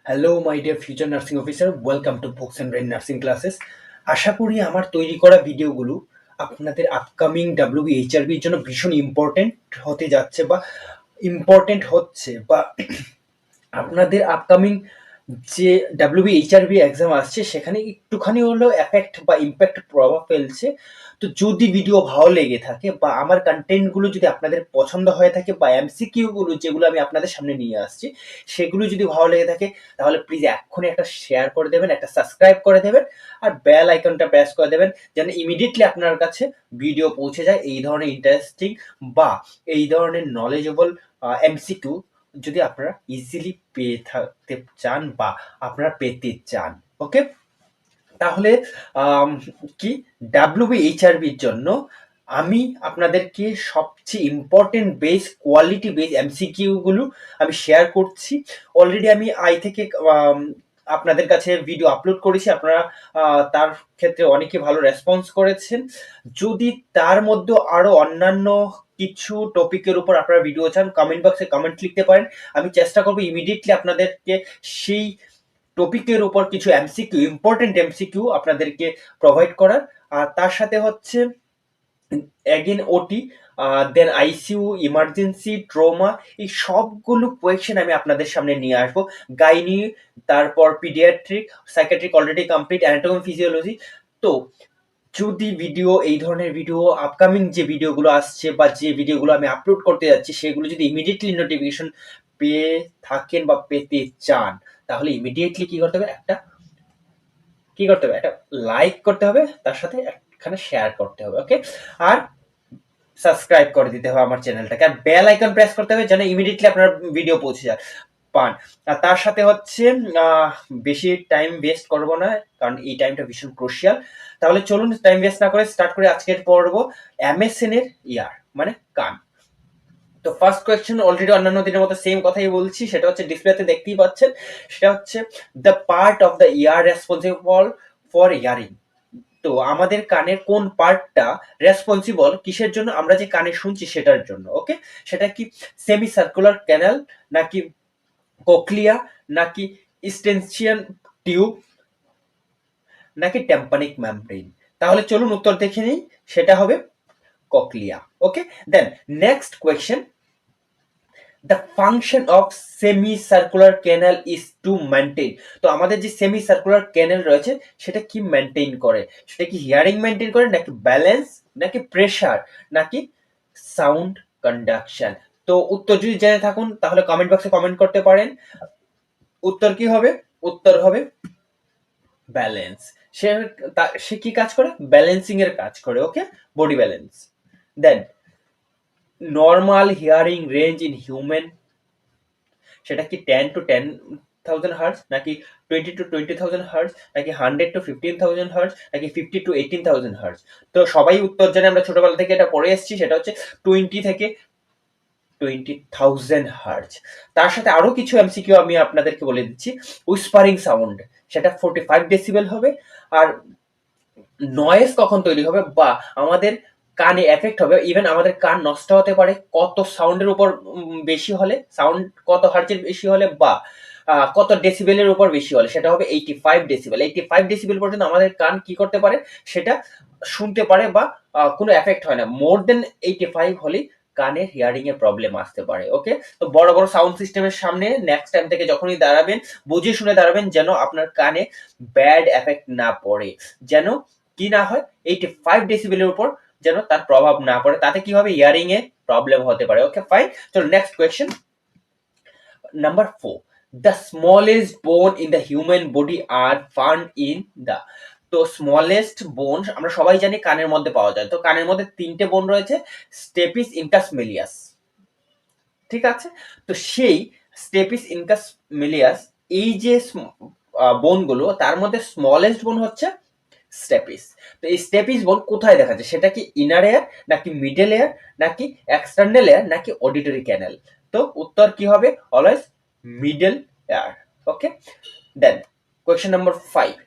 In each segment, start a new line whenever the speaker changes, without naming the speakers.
Hello my dear future nursing officer, welcome to Books and Brain nursing classes. আশা করি আমার তৈরি করা ভিডিওগুলো আপনাদের আপকামিং ডাব্লিউবিএইচআরবির জন্য ভীষণ ইম্পর্টেন্ট হতে যাচ্ছে বা ইম্পর্টেন্ট হচ্ছে বা আপনাদের আপকামিং যে ডাব্লিউবিএইচআরবি এক্সাম আসছে সেখানে একটুখানি হলেও এফেক্ট বা ইম্প্যাক্ট প্রভাব ফেলছে। তো যদি ভিডিও ভালো লেগে থাকে বা আমার কন্টেন্টগুলো যদি আপনাদের পছন্দ হয়ে থাকে বা এমসিকিউগুলো যেগুলো আমি আপনাদের সামনে নিয়ে আসছি সেগুলো যদি ভালো লেগে থাকে, তাহলে প্লিজ এক্ষুনি একটা শেয়ার করে দেবেন, একটা সাবস্ক্রাইব করে দেবেন আর বেল আইকনটা প্রেস করে দেবেন, যেন ইমিডিয়েটলি আপনার কাছে ভিডিও পৌঁছে যায় এই ধরনের ইন্টারেস্টিং বা এই ধরনের নলেজেবল এমসিকিউ যদি আপনারা ইজিলি পেয়ে থাকতে চান বা আপনারা পেতে চান। ওকে, তাহলে আম, কি ডাব্লিউবিএইচআরবির জন্য আমি আপনাদেরকে সবচেয়ে important base quality base MCQ গুলো আমি শেয়ার করছি। অলরেডি আমি আই থেকে আপনাদের কাছে ভিডিও আপলোড করেছি, আপনারা তার ক্ষেত্রে অনেকে ভালো রেসপন্স করেছেন। যদি তার মধ্যে আরো অন্যান্য কিছু টপিকের উপর আপনারা ভিডিও চান, কমেন্ট বক্সে কমেন্ট লিখতে পারেন। আমি চেষ্টা করবো ইমিডিয়েটলি আপনাদেরকে সেই টপিকের উপর কিছু এমসিকিউ, ইম্পর্টেন্ট এমসিকিউ আপনাদেরকে প্রোভাইড করার। আর তার সাথে হচ্ছে অ্যাগেন ওটি, দেন আইসিইউ, ইমার্জেন্সি, ট্রমা, এই সবগুলো কোয়েশ্চেন আমি আপনাদের সামনে নিয়ে আসবো। গাইনি, তারপর paediatric, psychiatric already complete, anatomy, physiology. তো যদি ভিডিও, এই ধরনের ভিডিও আপকামিং যে ভিডিওগুলো আসছে বা যে ভিডিওগুলো আমি আপলোড করতে যাচ্ছি সেগুলো যদি ইমিডিয়েটলি নোটিফিকেশন পেয়ে থাকেন বা পেতে চান, তাহলে ইমিডিয়েটলি কি করতে হবে, একটা লাইক করতে হবে, তার সাথে একখানে শেয়ার করতে হবে। ওকে, আর সাবস্ক্রাইব করে দিতে হবে আমার চ্যানেলটাকে, আর বেল আইকন প্রেস করতে হবে যেন ইমিডিয়েটলি আপনার ভিডিও পৌঁছে যায় পান। আর তার সাথে হচ্ছে আহ, বেশি টাইম ওয়েস্ট করব না, কারণ এই টাইমটা ভীষণ ক্রুশিয়াল। তাহলে চলুন টাইম ওয়েস্ট না করে স্টার্ট করে আজকের পর্ব, এমএসএন এর ইয়ার মানে কান। তো ফার্স্ট কোয়েশ্চেন অলরেডি অন্যান্য দিনের মতো সেম কথাই বলছি, সেটা হচ্ছে ডিসপ্লেতে দেখতেই পাচ্ছেন। সেটা হচ্ছে the part of the year responsible for earring. তো আমাদের কানের কোন পার্টটা রেসপন্সিবল কিসের জন্য, আমরা যে কানে শুনছি সেটার জন্য। ওকে, সেটা কি সেমি সার্কুলার ক্যানাল, নাকি কোকলিয়া, নাকি স্টেনসিয়ান টিউব, নাকি টেম্পানিক মেমব্রেন? তাহলে চলুন উত্তর দেখে নিই, সেটা হবে cochlea. Okay, then next question, the function of semi circular canal is to maintain. তো আমাদের যে সেমি সার্কুলার ক্যানাল রয়েছে সেটা কি মেনটেন করে? সেটা কি হিয়ারিং মেনটেন করে, নাকি ব্যালেন্স, নাকি প্রেসার, নাকি সাউন্ড কন্ডাকশন? তো উত্তর যদি জেনে থাকুন তাহলে কমেন্ট বক্সে কমেন্ট করতে পারেন। উত্তর কি হবে? উত্তর হবে ব্যালেন্স। সে সে কি কাজ করে? ব্যালেন্সিং এর কাজ করে। Okay, body balance. Then normal hearing range in human, সেটা কি 10 to 10,000 হার্জ, নাকি 20 to 20,000 হার্জ, নাকি 100 to 15,000 হার্জ, নাকি 50 to 18,000 হার্জ? তো সবাই উত্তর জানে, আমরা ছোটবেলা থেকে এটা পড়ে এসেছি, সেটা হচ্ছে 20 থেকে 20,000 হার্জ। তার সাথে আরো কিছু এমসিকিউ আমি আপনাদেরকে বলে দিচ্ছি। উইসপারিং সাউন্ড, সেটা 45 ডেসিবেল হবে। আর নয়েজ কখন তৈরি হবে বা আমাদের কানে এফেক্ট হবে, ইভেন আমাদের কান নষ্ট হতে পারে কত সাউন্ডের উপর বেশি হলে, সাউন্ড কত হার্জের বেশি হলে বা কত ডেসিবেলের উপর বেশি হলে, সেটা হবে 85 ডেসিবেল। 85 ডেসিবেল পর্যন্ত আমাদের কান কি করতে পারে, সেটা শুনতে পারে বা কোনো এফেক্ট হয় না। মোর দেন 85 হলে কানে হিয়ারিং এর প্রবলেম আসতে পারে। ওকে, তো বড় বড় সাউন্ড সিস্টেমের সামনে নেক্সট টাইম থেকে যখনই দাঁড়াবেন, বুঝে শুনে দাঁড়াবেন, যেন আপনার কানে ব্যাড এফেক্ট না পড়ে, যেন কি না হয়, 85 ডেসিবেলের উপর যেন তার প্রভাব না পড়ে, তাতে কি হবে, ইয়ারিং এ প্রবলেম হতে পারে। ওকে ফাইন, চলো next question, number 4, the smallest bone in the human body are found in the. তো স্মলেস্ট বোন আমরা সবাই জানি কানের মধ্যে পাওয়া যায়। তো কানের মধ্যে তিনটে বোন রয়েছে, স্টেপিস, ইনকাস, মেলিয়াস। ঠিক আছে, তো সেই স্টেপিস, ইনকাস, মেলিয়াস, এই যে বোনগুলো, তার মধ্যে স্মলেস্ট বোন হচ্ছে স্টেপিস। তো এই স্টেপিস বোন কোথায় দেখা যায়? সেটা কি ইনার এয়ার, নাকি মিডল এয়ার, নাকি এক্সটার্নাল এয়ার, নাকি অডিটরি ক্যানেল? তো উত্তর কি হবে? Always middle ear. Okay, then question number 5,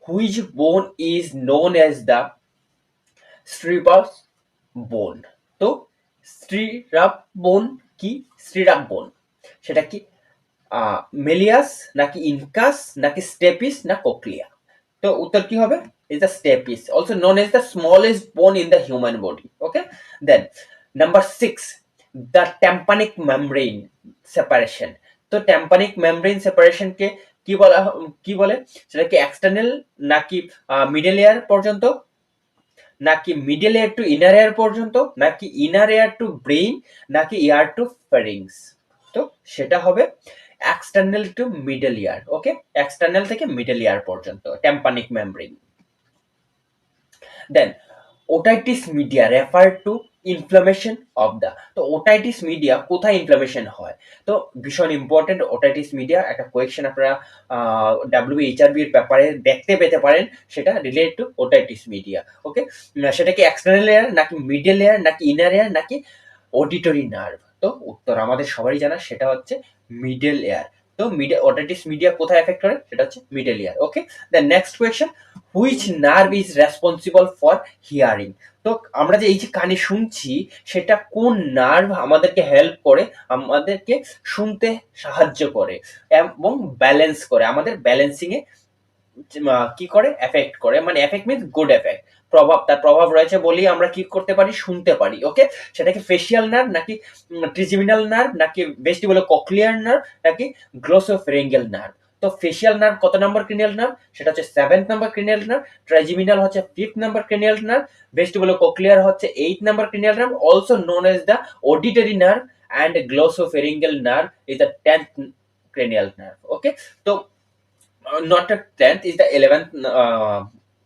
which bone is known as the stirrups bone? তো স্ট্রিরাপ বোন কি? স্ট্রিরাপ বোন সেটা কি মেলিয়াস নাকি ইনকাস নাকি স্টেপিস না কোক্লিয়া? তো উত্তর কি হবে? Is the stapes, also known as the smallest bone in the human body. Okay, then number 6, the tympanic membrane separation. তো ট্যাম্পানিক মেমব্রেন সেপারেশনকে কি বলে? সেটা কি এক্সটার্নাল নাকি মিডল এয়ার পর্যন্ত, নাকি middle ear to inner ear পর্যন্ত, নাকি ইনার এয়ার টু ব্রেইন, নাকি ইয়ার টু ফেরিংস? তো সেটা হবে external to middle ear. Okay, external থেকে মিডল ইয়ার পর্যন্ত tympanic membrane. Then otitis media refer to inflammation of the. তো ওটাইটিস মিডিয়া কোথায় ইনফ্লামেশন হয়? তো ভীষণ ইম্পর্টেন্ট ওটাইটিস মিডিয়া, একটা কোয়েশ্চেন আপনারা WHRB এর ব্যাপারে দেখতে পেতে পারেন, সেটা related to otitis media. Okay, সেটা কি এক্সটার্নাল এয়ার নাকি মিডল এয়ার নাকি ইনার এয়ার নাকি অডিটরি নার্ভ? তো উত্তর আমাদের সবারই জানা, সেটা হচ্ছে মিডল এয়ার। তো ওটাইটিস মিডিয়া কোথায় এফেক্ট করে? সেটা হচ্ছে middle ear. Okay, the next question, which nerve is responsible for hearing? তো আমরা যে এই যে কানে শুনছি, সেটা কোন নার্ভ আমাদেরকে হেল্প করে, আমাদেরকে শুনতে সাহায্য করে এবং ব্যালেন্স করে, আমাদের ব্যালেন্সিং এ কি করে? এফেক্ট করে, মানে এফেক্ট মিন্স গুড এফেক্ট, তার প্রভাব রয়েছে বলেই আমরা কি করতে পারি? শুনতে পারি। ওকে, সেটা কি ফেসিয়াল নার্ভ নাকি ট্রিজেমিনাল নার্ভ নাকি ভেস্টিবুলো কক্লিয়ার নার্ভ নাকি গ্লোসোফেরিঙ্গেল নার্ভ? তো ফেসিয়াল নার্ভ কত নম্বর ক্রিনিয়াল নার্ভ? সেটা হচ্ছে 7th number cranial nerve. Trigeminal হচ্ছে 5th number cranial nerve. Vestibulocochlear হচ্ছে 8th number cranial nerve, also known as the auditory nerve, and glossopharyngeal nerve is the 10th cranial nerve. Okay, so not the 10th, is the 11th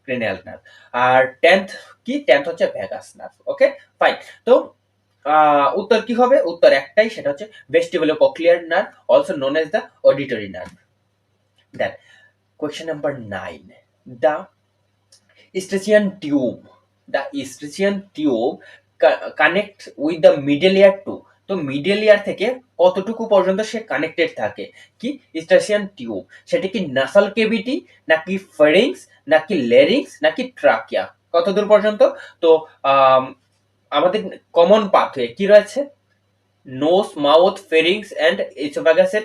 cranial nerve, আর 10th কি? 10th হচ্ছে vagus nerve. ওকে, fine. তো উত্তর কি হবে? উত্তর একটাই, সেটা হচ্ছে vestibulocochlear nerve, also known as the auditory nerve. Then question number 9, the Eustachian tube. The Eustachian tube connect with the middle ear too. তো মিডল ইয়ার থেকে কতটুকু পর্যন্ত সে কানেক্টেড থাকে? কি Eustachian টিউব? সেটা কি নাসাল কেভিটি নাকি ফেরিংস নাকি লেরিংস নাকি ট্রাকিয়া? কতদূর পর্যন্ত? তো আমাদের কমন পাথওয়ে কি রয়েছে? নোজ, মাউথ, ফেরিংস এন্ড ইসোফাগাসের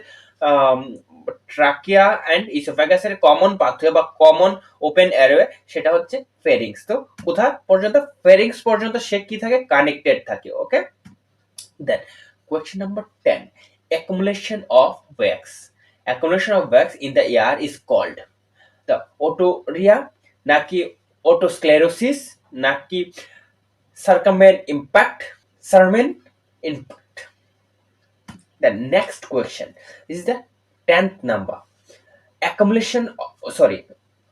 ট্রাকিয়া এন্ড ইসোফাগাসের কমন পাথওয়ে বা কমন ওপেন এরওয়ে, সেটা হচ্ছে ফেরিংস। তো কোথা পর্যন্ত? ফেরিংস পর্যন্ত সে কি থাকে? কানেক্টেড থাকে। ওকে, then question number 10, accumulation of wax. Accumulation of wax in the ear is called the otorrhea নাকি otosclerosis নাকি circumen impact, sermen impact? The next question is the 10th number, accumulation sorry,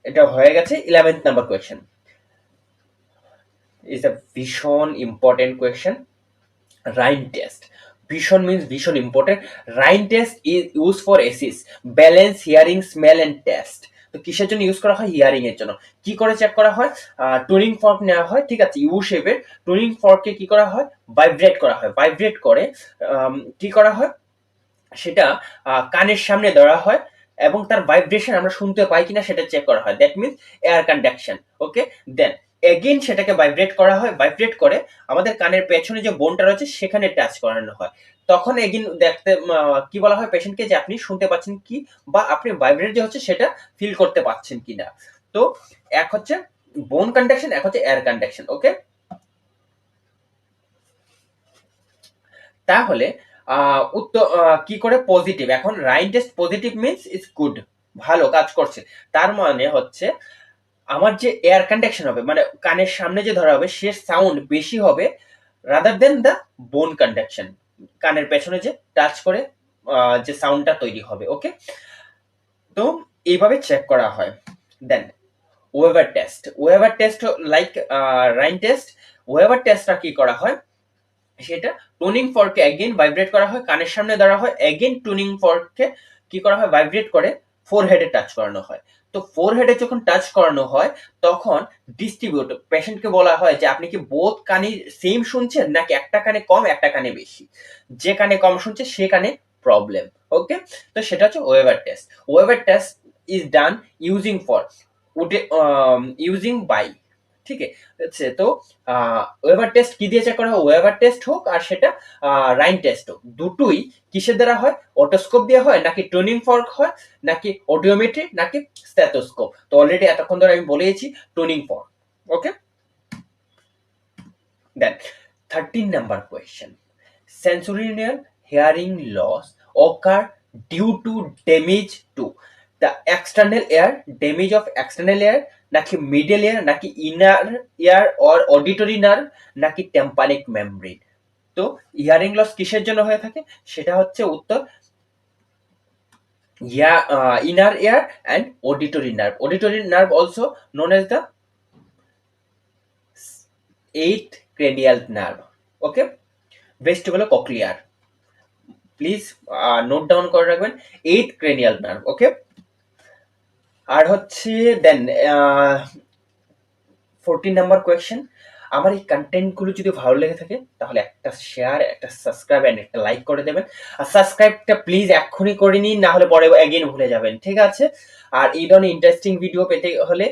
এটা হয়ে গেছে 11th number question, is a ভীষণ important question. Rinne test, ভীষণ means ভীষণ important. Rinne test is use for এসিস, balance, hearing, smell and taste. তো কিসের জন্য ইউজ করা হয়? হিয়ারিং এর জন্য। কি করে চেক করা হয়? টুনিং ফর্ক নেওয়া হয়, ঠিক আছে, ইউ শেপের টুনিং ফর্ককে কি করা হয়? ভাইব্রেট করা হয়। ভাইব্রেট করে কি করা হয়? সেটা কানের সামনে ধরা হয় এবং তার ভাইব্রেশন আমরা শুনতে পাই কিনা সেটা চেক করা হয়, that means air conduction. Okay, then again সেটাকে ভাইব্রেট করা হয়, ভাইব্রেট করে আমাদের কানের পেছনে যে বোনটা রয়েছে সেখানে টাচ করানো হয়। তখন এগেইন দেখতে কি বলা হয় পেশেন্টকে, যে আপনি শুনতে পাচ্ছেন কি বা আপনি ভাইব্রেট যে হচ্ছে সেটা ফিল করতে পাচ্ছেন কিনা। তো এক হচ্ছে বোন কন্ডাকশন, এক হচ্ছে এয়ার কন্ডাকশন। ওকে, তাহলে উত্তর কি করে? পজিটিভ। এখন Rinne test positive means is good, ভালো কাজ করছে। তার মানে হচ্ছে আমার যে এয়ার কন্ডাকশন হবে, মানে কানের সামনে যে ধরা হবে, সে সাউন্ড বেশি হবে rather than the bone conduction, কানের পেছনে যে টাচ করে যে সাউন্ডটা তৈরি হবে। ওকে, তো এইভাবে চেক করা হয়। Then Weber test, Weber test like Rinne test. Weber টেস্টটা কি করা হয়? সেটা টুনিং ফর্ককে এগেইন ভাইব্রেট করা হয়, কানের সামনে ধরা হয়, এগেইন টুনিং ফর্ককে কি করা হয়? ভাইব্রেট করে ফোরহেডে টাচ করানো হয়। তো ফোরহেডে যখন টাচ করানো হয় তখন ডিস্ট্রিবিউট, পেশেন্টকে বলা হয় যে আপনি কি বোথ কানে সেম শুনছেন নাকি একটা কানে কম একটা কানে বেশি। যে কানে কম শুনছে সে কানে প্রবলেম। ওকে, তো সেটা হচ্ছে Weber test. Weber test is done using for using by ঠিক আছে? তো ওয়েবার টেস্ট কি দিয়ে চেক করা হয়? ওয়েবার টেস্ট হোক আর সেটা রাইন টেস্ট হোক, দুটোই কিসের দ্বারা হয়? অটোস্কোপ দিয়ে হয়, নাকি টোনিং ফর্ক হয়, নাকি অডিওমেট্রি, নাকি স্ট্যাথোস্কোপ? তো অলরেডি এতক্ষণ ধরে আমি বলেছি toning fork. Okay, then 13 number question. Sensorineural hearing loss occur due to damage to the external ear, damage of external ear, নাকি middle ear, নাকি inner ear or auditory nerve, নাকি tympanic membrane? তো hearing loss কিসের জন্য হয়ে থাকে? সেটা হচ্ছে উত্তর inner ear and auditory nerve. Auditory nerve also known as the eighth cranial nerve. Okay, vestibular cochlear. Please note down করে রাখবেন, এইট ক্রেনিয়াল নার্ভ। ওকে, আর হচ্ছে দেন 14 নাম্বার কোয়েশ্চেন। আমার এই কন্টেন্টগুলো যদি ভালো লেগে থাকে তাহলে একটা শেয়ার, একটা সাবস্ক্রাইব এন্ড একটা লাইক করে দেবেন। আর সাবস্ক্রাইবটা প্লিজ এক্ষুনি করে নিন, না হলে পরে এগেইন ভুলে যাবেন, ঠিক আছে? আর এই ধরনের ইন্টারেস্টিং ভিডিও পেতে হলে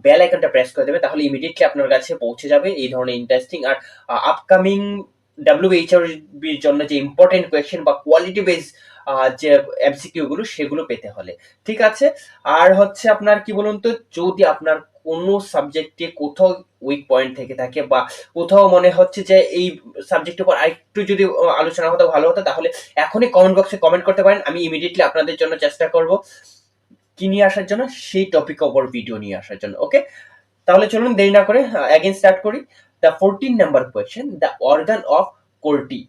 বেল আইকনটা প্রেস করে দেবেন, তাহলে ইমিডিয়েটলি আপনার কাছে পৌঁছে যাবে এই ধরনের ইন্টারেস্টিং আর আপকামিং ডাব্লিউবিএইচআর এর জন্য যে ইম্পর্টেন্ট কোয়েশ্চেন বা কোয়ালিটি বেস যে এমসিকিউ গুলো সেগুলো পেতে হলে, ঠিক আছে? আর হচ্ছে আপনার কি বলুন তো, যদি আপনার কোনো সাবজেক্টে কোথাও উইক পয়েন্ট থেকে থাকে বা কোথাও মনে হচ্ছে যে এই সাবজেক্টের উপর আরেকটু যদি আলোচনা হতো ভালো হতো, তাহলে এখনই কমেন্ট বক্সে কমেন্ট করতে পারেন। আমি ইমিডিয়েটলি আপনাদের জন্য চেষ্টা করব কি নিয়ে আসার জন্য, সেই টপিকের উপর ভিডিও নিয়ে আসার জন্য। ওকে, তাহলে চলুন দেরি না করে অ্যাগেন স্টার্ট করি। The 14 number question, the organ of Corti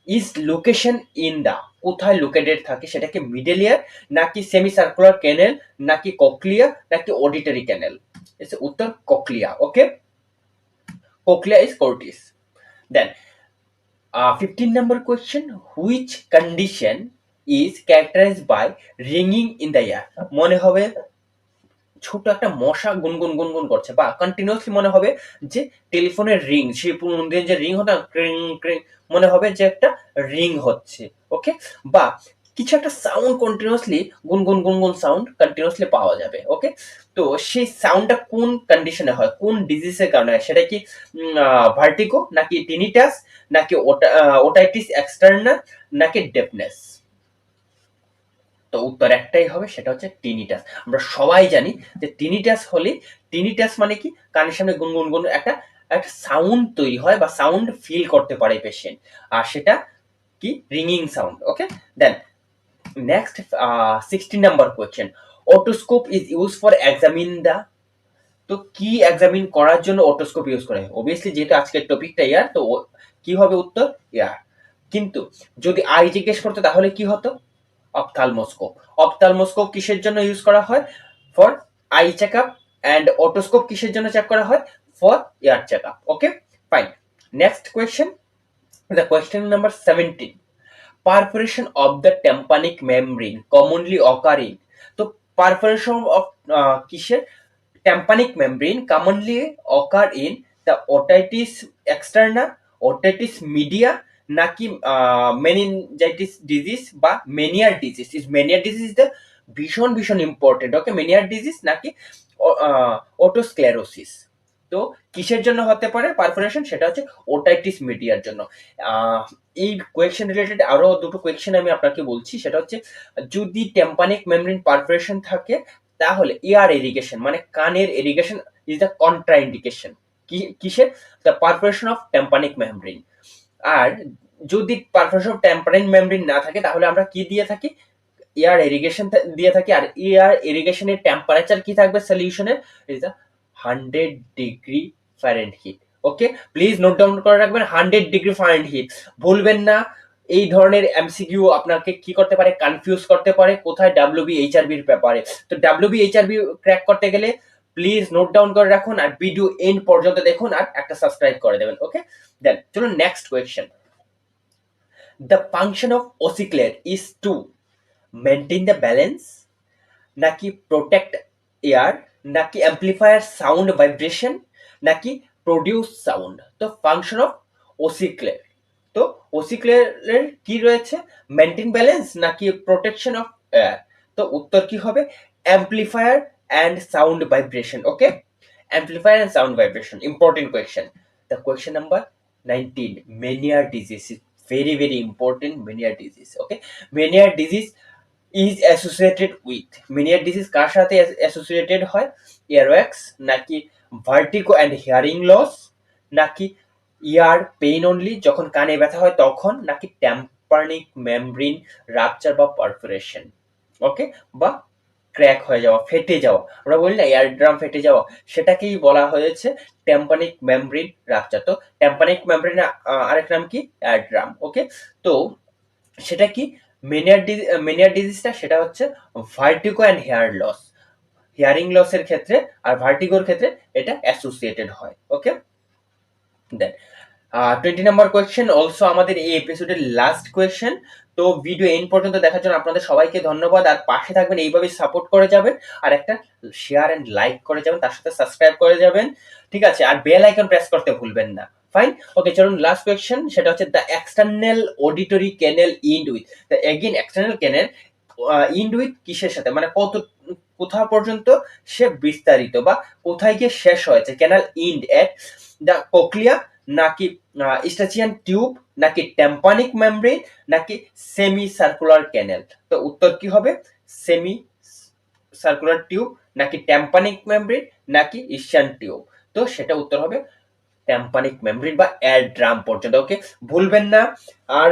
is location in the, কোথায় লোকেটেড থাকে? সেটাকে মিডল ইয়ার, নাকি সেমি সার্কুলার ক্যানেল, নাকি ককলিয়া, নাকি অডিটরি ক্যানেল? উত্তর cochlea. Okay, cochlea is Corti's. দেন 15 number question, which condition is characterized by ringing in the ear? মনে হবে ছোট একটা মশা গুনগুন গুনগুন করছে, বা কন্টিনিউয়াসলি মনে হবে যে টেলিফোনের রিং, সেই পুরোনো দিন যে রিং হতো ক্রিং ক্রিং, মনে হবে যে একটা রিং হচ্ছে। ওকে, বা কিছু একটা সাউন্ড কন্টিনিউয়াসলি গুনগুন গুনগুন সাউন্ড কন্টিনিউয়াসলি পাওয়া যাবে। ওকে, তো সেই সাউন্ডটা কোন কন্ডিশনে হয়, কোন ডিজিজের কারণে হয়? সেটা কি ভার্টিগো, নাকি টিনিটাস, নাকি ওটাইটিস এক্সটার্নাল, নাকি ডেফনেস? তো উত্তর একটাই হবে, সেটা হচ্ছে টিনিটাস। আমরা সবাই জানি যে টিনিটাস হলে, টিনিটাস মানে কি, কানের সামনে গুনগুন গুন একটা একটা সাউন্ড তৈরি হয় বা সাউন্ড ফিল করতে পারে পেশেন্ট, আর সেটা কি রিংইং sound. Okay, then next 16 number question, otoscope is use for examine the, তো কি এক্সামিন করার জন্য অটোস্কোপ ইউজ করে? অবভিয়াসলি যেহেতু আজকের টপিকটা ইয়ার, তো কি হবে উত্তর? ইয়ার। কিন্তু যদি আই জিজ্ঞেস করতো তাহলে কি হতো? অপথালমোস্কোপ। অপথালমোস্কোপ কিসের জন্য ইউজ করা হয়? For eye checkup. And otoscope কিসের জন্য চেক করা হয়? For ear checkup. Okay, fine. Next question, the question number 17, perforation of the tympanic membrane commonly occurring, তো পারফোরেশন অফ কিসের? tympanic membrane commonly occur in the otitis externa, otitis media, নাকি meningitis disease বা Meniere disease? Is Meniere disease the ভীষণ ভীষণ important. Okay, Meniere disease নাকি otosclerosis? তো কিসের জন্য হতে পারে পারফোরেশন? সেটা হচ্ছে ওটাইটিস মিডিয়ার জন্য। এই কোয়েশ্চেন রিলেটেড আরো দুটো কোয়েশ্চেন আমি আপনাকে বলছি, সেটা হচ্ছে যদি টেম্পানিক মেমব্রেন পারফোরেশন থাকে তাহলে ইয়ার ইরিগেশন মানে কানের ইরিগেশন ইজ দ্য কন্ট্রাইন্ডিকেশন। কিসের? The perforation of tympanic membrane. আর যদি পারফোরেশন অফ টেম্পানিক মেমব্রেন না থাকে তাহলে আমরা কি দিয়ে থাকি? এয়ার ইরিগেশন দিয়ে থাকি। আর এয়ার ইরিগেশনের টেম্পারেচার কি থাকবে সলিউশনের? Is the 100 degree Fahrenheit. Okay, please note down করে রাখবেন 100 ডিগ্রি ফারেনহিট, ভুলবেন না। এই ধরনের এমসিকিউ আপনাকে কি করতে পারে? কনফিউজ করতে পারে। কোথায়? ডাব্লিউবিএইচআরবি এর ব্যাপারে। তো ডাব্লিউবিএইচআরবি ক্র্যাক করতে গেলে প্লিজ নোট ডাউন করে রাখুন আর ভিডিও এন্ড পর্যন্ত দেখুন আর একটা সাবস্ক্রাইব করে দেবেন। ওকে, দেন চলুন next question. The function of ossicles is to maintain the balance, নাকি প্রোটেক্ট এয়ার, নাকি অ্যাম্প্লিফায়ার সাউন্ড ভাইব্রেশন, নাকি প্রডিউস সাউন্ড? তো ফাংশন অফ ওসিক্লেট, তো ওসিক্লেটের কি রয়েছে? মেনটেন ব্যালেন্স নাকি প্রোটেকশন অফ এয়ার? তো উত্তর কি হবে? Amplifier and sound vibration. Okay,
amplifier and sound vibration. Important question. The question number 19, Meniere disease is very very important. Meniere disease, okay. Meniere disease is associated with, Meniere disease কার সাথে associated হয়? earwax নাকি vertigo and hearing loss নাকি ইয়ার pain only, যখন কানে ব্যথা হয় তখন, নাকি ট্যাম্পানিক মেমব্রেন রাপচার বা পারফোরেশন, ওকে, বা ক্র্যাক হয়ে যাওয়া, ফেটে যাওয়া, আমরা বলি না এয়ার ড্রাম ফেটে যাওয়া, সেটাকেই বলা হয়েছে ট্যাম্পানিক মেমব্রেন রাপচার। তো ট্যাম্পানিক মেমব্রেন আরেক নাম কি? Ear drum, okay. তো সেটা কি মেনিয়ার ডিজিজটা? সেটা হচ্ছে vertigo and hair loss, hearing লসের ক্ষেত্রে আর ভার্টিগোর ক্ষেত্রে এটা অ্যাসোসিয়েটেড হয়, ওকে। দেন 20 নাম্বার কোয়েশ্চেন, অলসো আমাদের এই এপিসোডের লাস্ট কোয়েশ্চেন। তো ভিডিও এন্ড পর্যন্ত দেখার জন্য আপনাদের সবাইকে ধন্যবাদ, আর পাশে থাকবেন, এইভাবে সাপোর্ট করে যাবেন, আর একটা শেয়ার এন্ড লাইক করে যাবেন, তার সাথে সাবস্ক্রাইব করে যাবেন, ঠিক আছে, আর বেল আইকন প্রেস করতে ভুলবেন না। ফাইন, ওকে, চলুন লাস্ট কোয়েশ্চেন, সেটা হচ্ছে the external auditory canal end with, the again external canal end with কিসের সাথে, মানে কোথা পর্যন্ত সে বিস্তারিত বা কোথায় গিয়ে শেষ হয়েছে, ক্যানাল ইন্ড এট দ্য কোক্লিয়া নাকি স্টাচিয়ান টিউব নাকি ট্যাম্পানিক মেমব্রেন নাকি সেমি সার্কুলার ক্যানেল। তো উত্তর কি হবে? সেমি সার্কুলার টিউব নাকি ট্যাম্পানিক মেমব্রেন নাকি ইস্টার্ন টিউব। তো সেটা উত্তর হবে ট্যাম্পানিক মেমব্রেন বা এয়ার ড্রাম পর্যন্ত, ওকে, ভুলবেন না। আর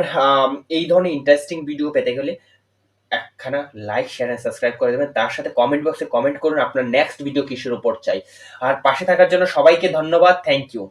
এই ধরনের ইন্টারেস্টিং ভিডিও পেতে গেলে একখানা লাইক শেয়ার এন্ড সাবস্ক্রাইব করে দেবেন, তার সাথে কমেন্ট বক্সে কমেন্ট করুন আপনার নেক্সট ভিডিও কিসের উপর চাই। আর পাশে থাকার জন্য সবাইকে ধন্যবাদ, থ্যাংক ইউ।